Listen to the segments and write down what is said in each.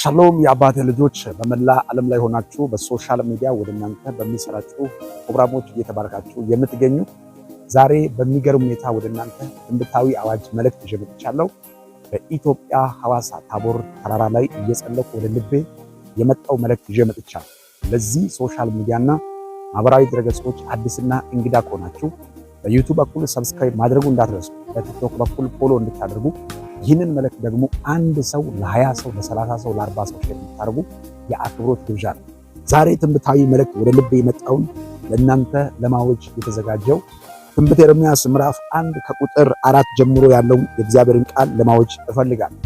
ሻሎም የአባቴ ልጆች በመላ ዓለም ላይ ሆናችሁ በሶሻል ሚዲያ ወደ እናንተ በሚሰራጩ ፕሮግራሞች እየተባረካችሁ የምትገኙ ዛሬ በሚገርም ሁኔታ ወደ እናንተ ትንቢታዊ አዋጅ መልእክት ይዤ መጥቻለሁ። በኢትዮጵያ ሐዋሳ ታቦር ተራራ ላይ እየጸለይኩ ወደ ልቤ የመጣው መልእክት ይዤ መጥቻለሁ። ለዚህ ሶሻል ሚዲያና ማህበራዊ ድረገጾች አዲስና እንግዳ ከሆናችሁ በዩቲዩብ በኩል ሰብስክራይብ ማድረጉ እንዳትረሱ፣ በቲክቶክ በኩል ፎሎ እንድታደርጉ፣ ይህንን መልእክት ደግሞ አንድ ሰው ለ20 ሰው ለ30 ሰው ለ40 ሰው ሼር እንድታደርጉ የአክብሮት ግብዣ ነው። ዛሬ ትንቢታዊ መልእክት ወደ ልቤ የመጣውን ለእናንተ ለማወጅ የተዘጋጀው ትንቢተ ኤርምያስ ምዕራፍ 1 ከቁጥር 4 ጀምሮ ያለውን የእግዚአብሔርን ቃል ለማወጅ እፈልጋለሁ።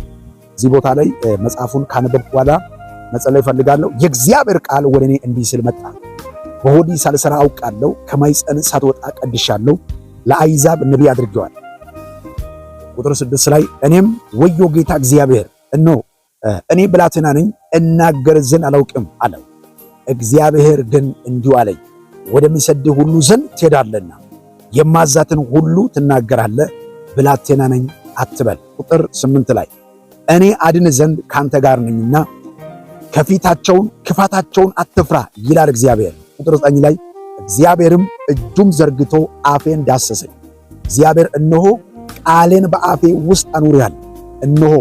እዚህ ቦታ ላይ መጽሐፉን ካነበብኩ በኋላ መጸለይ እፈልጋለሁ። የእግዚአብሔር ቃል ወደ እኔ እንዲህ ሲል መጣ። በሆዴ ሳልሰራ አውቃለሁ፣ ከማኅፀን ሳትወጣ ቀድሻለሁ፣ ለአሕዛብ ነቢይ አድርጌዋል። ቁጥር 6 ላይ እኔም ወዮ ጌታ እግዚአብሔር እነሆ እኔ ብላቴና ነኝ፣ እናገር ዘንድ አላውቅም አለው። እግዚአብሔር ግን እንዲሁ አለኝ፣ ወደሚሰድህ ሁሉ ዘንድ ትሄዳለህና የማዛትን ሁሉ ትናገራለህ፣ ብላቴና ነኝ አትበል። ቁጥር 8 ላይ እኔ አድን ዘንድ ካንተ ጋር ነኝና ከፊታቸውን ክፋታቸውን አትፍራ ይላል እግዚአብሔር። ቁጥር 9 ላይ እግዚአብሔርም እጁን ዘርግቶ አፌን ዳሰሰኝ። እግዚአብሔር እነሆ ቃሌን በአፌ ውስጥ አኑሬአለሁ፣ እነሆ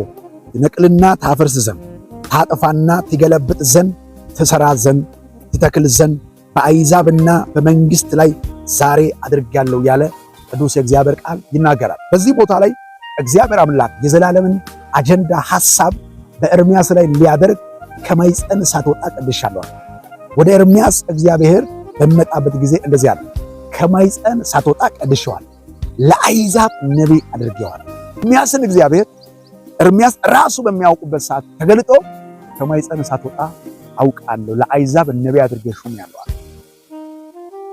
ትነቅልና ታፈርስ ዘንድ ታጠፋና ትገለብጥ ዘንድ ትሰራ ዘንድ ትተክል ዘንድ በአሕዛብና በመንግሥት ላይ ዛሬ አድርጌያለሁ ያለ ቅዱስ የእግዚአብሔር ቃል ይናገራል። በዚህ ቦታ ላይ እግዚአብሔር አምላክ የዘላለምን አጀንዳ ሐሳብ በኤርምያስ ላይ ሊያደርግ ከማኅፀን ሳትወጣ ቀድሻለሁ። ወደ ኤርምያስ እግዚአብሔር በሚመጣበት ጊዜ እንደዚህ አለ፣ ከማኅፀን ሳትወጣ ቀድሼዋል፣ ለአሕዛብ ነቢይ አድርጌዋል። ኤርምያስን እግዚአብሔር ኤርምያስ ራሱ በሚያውቁበት ሰዓት ተገልጦ ከማኅፀን ሳትወጣ አውቃለሁ፣ ለአሕዛብ ነቢይ አድርጌ ሾሜአለሁ።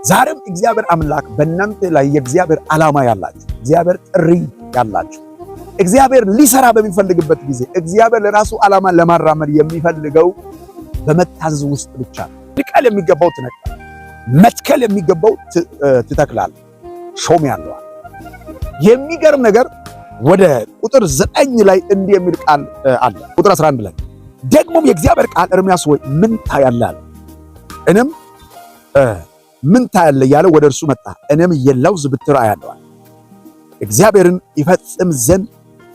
ዛሬም እግዚአብሔር አምላክ በእናንተ ላይ የእግዚአብሔር ዓላማ ያላችሁ፣ እግዚአብሔር ጥሪ ያላችሁ፣ እግዚአብሔር ሊሰራ በሚፈልግበት ጊዜ እግዚአብሔር ለራሱ ዓላማ ለማራመድ የሚፈልገው በመታዘዝ ውስጥ ብቻ ነው። ንቀል የሚገባው ትነቅላል፣ መትከል የሚገባው ትተክላል። ሾሜአለሁ። የሚገርም ነገር ወደ ቁጥር 9 ላይ እንዲህ የሚል ቃል አለ። ቁጥር 11 ላይ ደግሞም የእግዚአብሔር ቃል ኤርምያስ ሆይ ምን ታያለህ አለ። እኔም ምን ታያለህ እያለ ወደ እርሱ መጣ። እኔም የለውዝ ብትር አያለሁ፣ እግዚአብሔርን ይፈጽም ዘንድ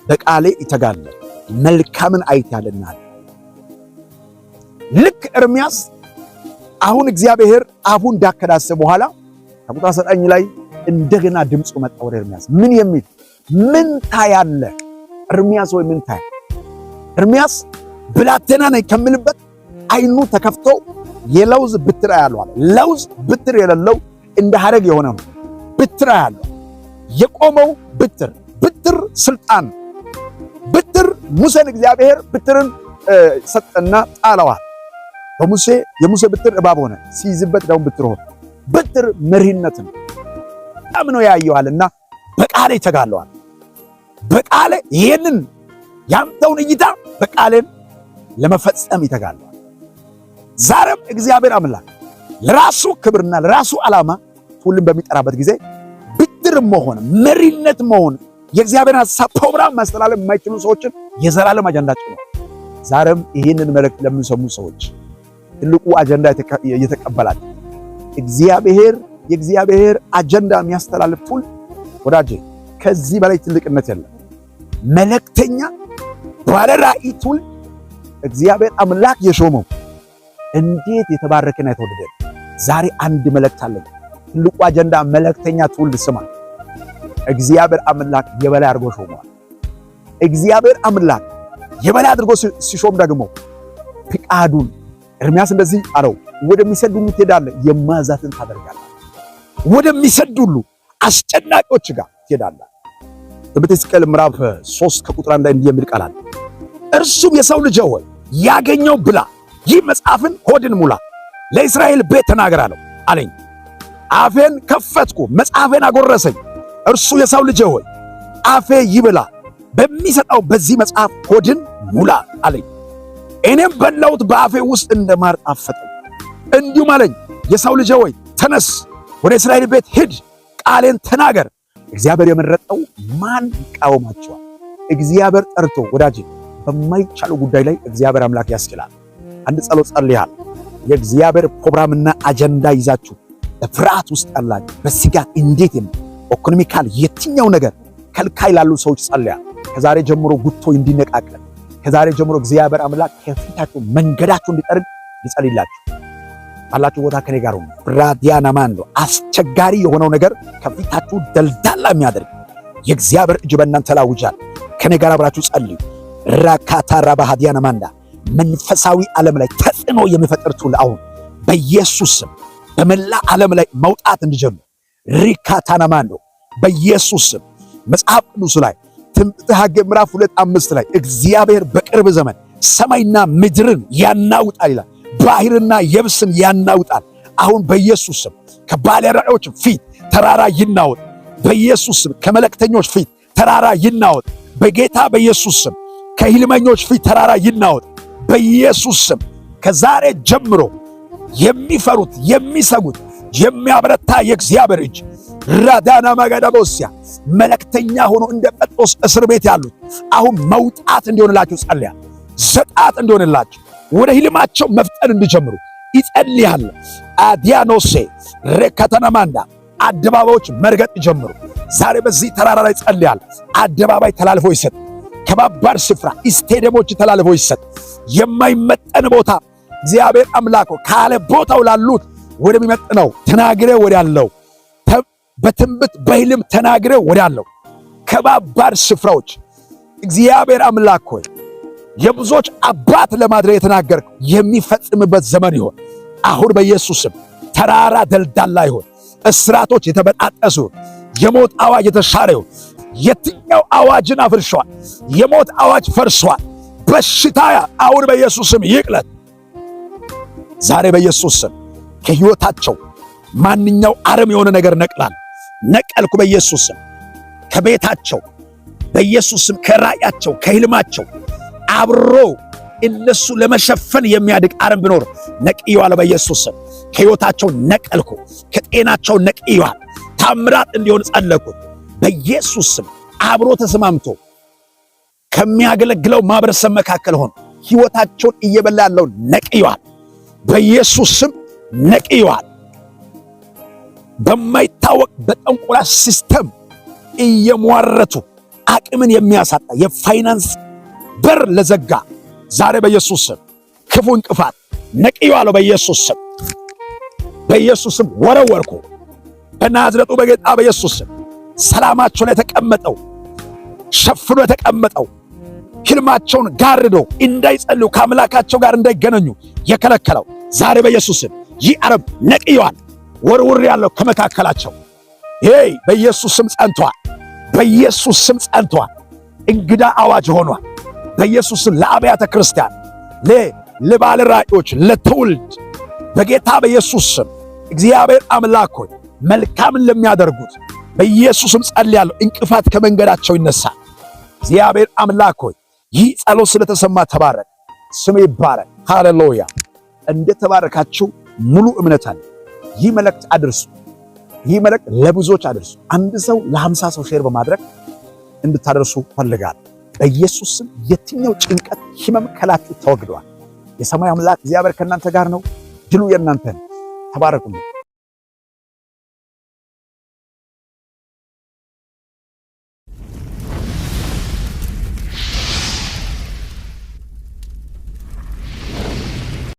በቃሌ ይተጋል፣ መልካምን አይተሃልና አለ። ልክ ኤርምያስ አሁን እግዚአብሔር አፉን እንዳከዳሰ በኋላ ከቁጥር 9 ላይ እንደገና ድምፁ መጣ ወደ ኤርምያስ። ምን የሚል ምን ታያለህ? ኤርምያስ ወይ ምን ታያለህ? ኤርምያስ ብላቴና ነኝ ከምልበት አይኑ ተከፍቶ የለውዝ ብትር አያለሁ አለ። ለውዝ ብትር የሌለው እንደ ሐረግ የሆነ ነው። ብትር አያለሁ። የቆመው ብትር ስልጣን ብትር ሙሴን እግዚአብሔር ብትርን ሰጠና ጣለዋል። የሙሴ ብትር እባብ ሆነ፣ ሲይዝበት ደግሞ ብትር ሆነ። ብትር መሪነት ነው። በጣም ነው ያየዋልና በቃሌ ይተጋለዋል። በቃሌ ይሄንን ያንተውን እይታ በቃሌን ለመፈጸም ይተጋለዋል። ዛሬም እግዚአብሔር አምላክ ለራሱ ክብርና ለራሱ ዓላማ ሁሉም በሚጠራበት ጊዜ ብትር መሆን መሪነት መሆን የእግዚአብሔር ሐሳብ ፕሮግራም ማስተላለፍ የማይችሉ ሰዎችን የዘላለም አጀንዳቸው ነው። ዛሬም ይህንን መልእክት ለሚሰሙ ሰዎች ትልቁ አጀንዳ እየተቀበላችሁ የእግዚአብሔር አጀንዳ የሚያስተላልፍ ሁሉ ወዳጄ ከዚህ በላይ ትልቅነት የለም። መልእክተኛ ባለ ራእይ ትውልድ እግዚአብሔር አምላክ የሾመው እንዴት የተባረከና የተወደደ። ዛሬ አንድ መልእክት አለኝ። ትልቁ አጀንዳ መልእክተኛ ትውልድ ስማ። እግዚአብሔር አምላክ የበላይ አድርጎ ሾመዋል። እግዚአብሔር አምላክ የበላይ አድርጎ ሲሾም ደግሞ ፍቃዱን ኤርምያስ እንደዚህ አለው፣ ወደሚሰዱኝ ትሄዳለህ፣ የማዛትን ታደርጋለህ፣ ወደሚሰዱሉ አስጨናቂዎች ጋር ትሄዳለህ። ትንቢተ ሕዝቅኤል ምዕራፍ 3 ከቁጥር 1 ላይ እንዲህ የሚል ቃል አለ። እርሱም የሰው ልጅ ሆይ ያገኘው ብላ፣ ይህ መጽሐፍን ሆድን ሙላ፣ ለእስራኤል ቤት ተናገር አለኝ። አፌን ከፈትኩ፣ መጽሐፌን አጎረሰኝ። እርሱ የሰው ልጅ ሆይ አፌ ይብላ፣ በሚሰጠው በዚህ መጽሐፍ ሆድን ሙላ አለኝ። እኔም በላሁት፣ በአፌ ውስጥ እንደማር ጣፈጠኝ። እንዲሁም አለኝ፣ የሰው ልጅ ሆይ ተነስ፣ ወደ እስራኤል ቤት ሂድ፣ ቃሌን ተናገር። እግዚአብሔር የመረጠው ማን ይቃወማቸዋል? እግዚአብሔር ጠርቶ ወዳጅ በማይቻለው ጉዳይ ላይ እግዚአብሔር አምላክ ያስችላል። አንድ ጸሎት ጸልያል። የእግዚአብሔር ፕሮግራምና አጀንዳ ይዛችሁ በፍርሃት ውስጥ ያላችሁ በስጋት እንዴት ኢኮኖሚካል የትኛው ነገር ከልካይ ላሉ ሰዎች ጸልያል። ከዛሬ ጀምሮ ጉቶ እንዲነቃቀል ከዛሬ ጀምሮ እግዚአብሔር አምላክ ከፊታችሁ መንገዳችሁ እንዲጠርግ ይጸልይላችሁ። ባላችሁ ቦታ ከኔ ጋር ሁኑ። ብራዲያና ማንዶ አስቸጋሪ የሆነው ነገር ከፊታችሁ ደልዳላ የሚያደርግ የእግዚአብሔር እጅ በእናንተ ላይ አውጃል። ከኔ ጋር አብራችሁ ጸልዩ። ራካታራ ባሃዲያና ማንዳ መንፈሳዊ ዓለም ላይ ተጽዕኖ የሚፈጥር ቱል አሁን በኢየሱስ ስም በመላ ዓለም ላይ መውጣት እንዲጀምር ሪካታና ማንዶ በኢየሱስ ስም መጽሐፍ ቅዱስ ላይ ትንቢተ ሐጌ ምዕራፍ 2:5 ላይ እግዚአብሔር በቅርብ ዘመን ሰማይና ምድርን ያናውጣል ይላል። ባህርና የብስን ያናውጣል። አሁን በኢየሱስ ስም ከባለራእዮች ፊት ተራራ ይናወጥ። በኢየሱስ ስም ከመለክተኞች ፊት ተራራ ይናወጥ። በጌታ በኢየሱስ ስም ከህልመኞች ፊት ተራራ ይናወጥ። በኢየሱስ ስም ከዛሬ ጀምሮ የሚፈሩት የሚሰጉት የሚያበረታ የእግዚአብሔር እጅ ራዳና ማጋዳቦሲያ መለክተኛ ሆኖ እንደ ጴጥሮስ እስር ቤት ያሉት አሁን መውጣት እንዲሆንላችሁ ጸልያ። ዘጣት እንዲሆንላችሁ ወደ ህልማቸው መፍጠን እንዲጀምሩ ይጸልያል። አዲያኖሴ ረከተናማንዳ አደባባዮች መርገጥ ይጀምሩ። ዛሬ በዚህ ተራራ ላይ ጸልያል። አደባባይ ተላልፎ ይሰጥ። ከባባድ ስፍራ ስቴዲየሞች ተላልፎ ይሰጥ። የማይመጠን ቦታ እግዚአብሔር አምላክ ካለ ቦታው ላሉት ወደሚመጥነው ተናግሬ ወዳለው በትንቢት በህልም ተናግሬ ወዳለው ከባባድ ስፍራዎች እግዚአብሔር አምላክ ሆይ የብዙዎች አባት ለማድረግ የተናገርከው የሚፈጽምበት ዘመን ይሆን። አሁን በኢየሱስ ስም ተራራ ደልዳላ ይሆን። እስራቶች የተበጣጠሱ የሞት አዋጅ የተሻረ ይሆን። የትኛው አዋጅን አፍርሸዋል? የሞት አዋጅ ፈርሷል። በሽታ አሁን በኢየሱስ ስም ይቅለት። ዛሬ በኢየሱስ ስም ከህይወታቸው ማንኛው አረም የሆነ ነገር ነቀልኩ በኢየሱስ ስም። ከቤታቸው በኢየሱስ ስም ከራእያቸው ከህልማቸው አብሮ እነሱ ለመሸፈን የሚያድግ አረም ቢኖር ነቅየዋለሁ በኢየሱስ ስም። ከህይወታቸው ነቀልኩ። ከጤናቸው ነቅየዋል። ታምራት እንዲሆን ጸለኩት በኢየሱስ ስም። አብሮ ተስማምቶ ከሚያገለግለው ማህበረሰብ መካከል ሆኖ ህይወታቸውን እየበላ ያለው ነቅየዋል በኢየሱስ ስም። ነቅየዋል። በማይታወቅ በጠንቆላ ሲስተም እየሟረቱ አቅምን የሚያሳጣ የፋይናንስ በር ለዘጋ ዛሬ በኢየሱስ ስም ክፉ እንቅፋት ነቅየዋለሁ በኢየሱስ ስም። በኢየሱስ ስም ወረወርኩ። በናዝሬቱ በጌታ በኢየሱስ ስም ሰላማቸው ላይ የተቀመጠው ሸፍኖ የተቀመጠው ህልማቸውን ጋርዶ እንዳይጸልዩ ከአምላካቸው ጋር እንዳይገናኙ የከለከለው ዛሬ በኢየሱስ ስም ይህ አረም ነቅየዋል። ወርውር ያለው ከመካከላቸው በኢየሱስ ስም ጸንቷል። በኢየሱስ ስም ጸንቷል። እንግዳ አዋጅ ሆኗል በኢየሱስ ስም። ለአብያተ ክርስቲያን ለባለ ራእዮች ለትውልድ በጌታ በኢየሱስ ስም እግዚአብሔር አምላክ ሆይ መልካምን ለሚያደርጉት በኢየሱስ ስም ጸልያለሁ። እንቅፋት ከመንገዳቸው ይነሳል። እግዚአብሔር አምላክ ሆይ ይህ ጸሎት ስለተሰማ ተባረክ። ስም ይባረክ። ሃሌሉያ። እንደተባረካችሁ ሙሉ እምነት አለ። ይህ መልእክት አድርሱ። ይህ መልእክት ለብዙዎች አድርሱ። አንድ ሰው ለ50 ሰው ሼር በማድረግ እንድታደርሱ ፈልጋለሁ። በኢየሱስ ስም የትኛው ጭንቀት ህመም ከላችሁ ተወግዷል። የሰማይ አምላክ እግዚአብሔር ከእናንተ ጋር ነው። ድሉ የእናንተ ነው። ተባረኩልኝ።